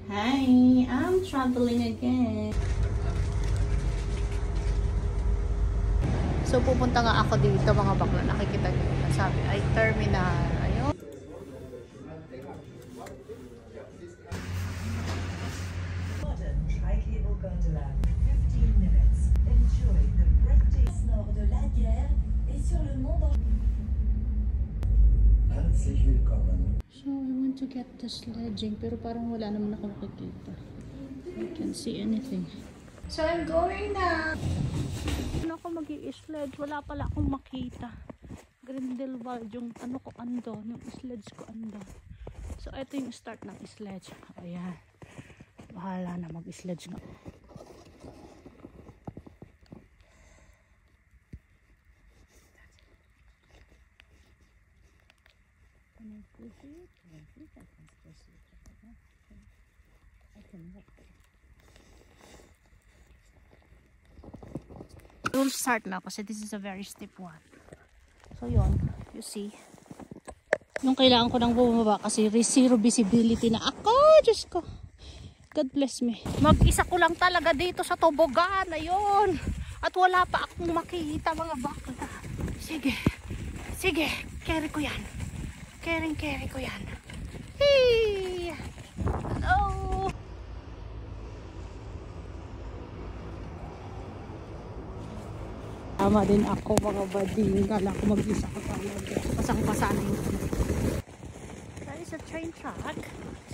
Hi, I'm traveling again. So pupunta nga ako dito mga bakla. Nakikita niyo na sabi ay terminal. Ayun. Modern tri-cable gondola. 15 minutes. Enjoy the breathtaking nord de la guerre et sur le monde. Herzlich willkommen. So I want to get the sledging pero parang wala naman ako makikita. I can't see anything. So I'm going na. Ano ako mag-i-sledge? Wala pala akong makita. Grindelwald yung ano ko andon, yung sledge ko andon. So ito yung start ng sledge. Ayan. Bahala na mag-sledge nga. Can I push it? I think I can push it. I can walk. We'll start na kasi this is a very steep one. So yun, you see. Yung kailangan ko nang bumaba kasi zero visibility na ako. Diyos ko. God bless me. Mag-isa ko lang talaga dito sa tobogan. Ayun. At wala pa akong makikita mga bakla. Sige. Sige. Carry ko yan. Carry ko yan. Hey! Hello! Tama din ako mga bading. Kala ko mag-isa ko talaga. Pasang-pasa na yung ano. That is a train track.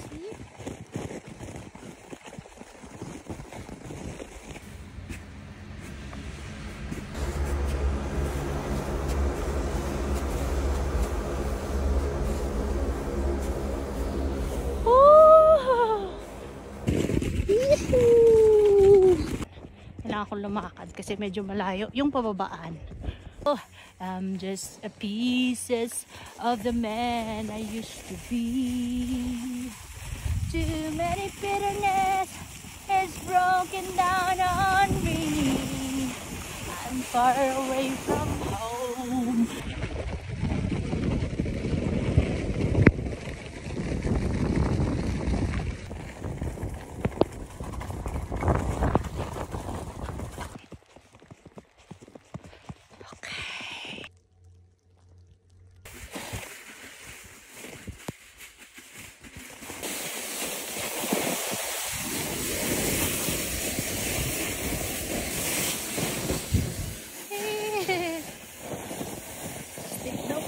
See? Kailangan akong lumakad kasi medyo malayo yung pababaan. Oh, I'm just a pieces of the man I used to be. Too many bitterness has broken down on me. I'm far away from home.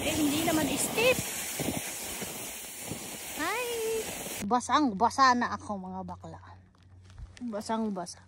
Hindi naman steep. Hi! Basang-basa na ako mga bakla. Basang-basa.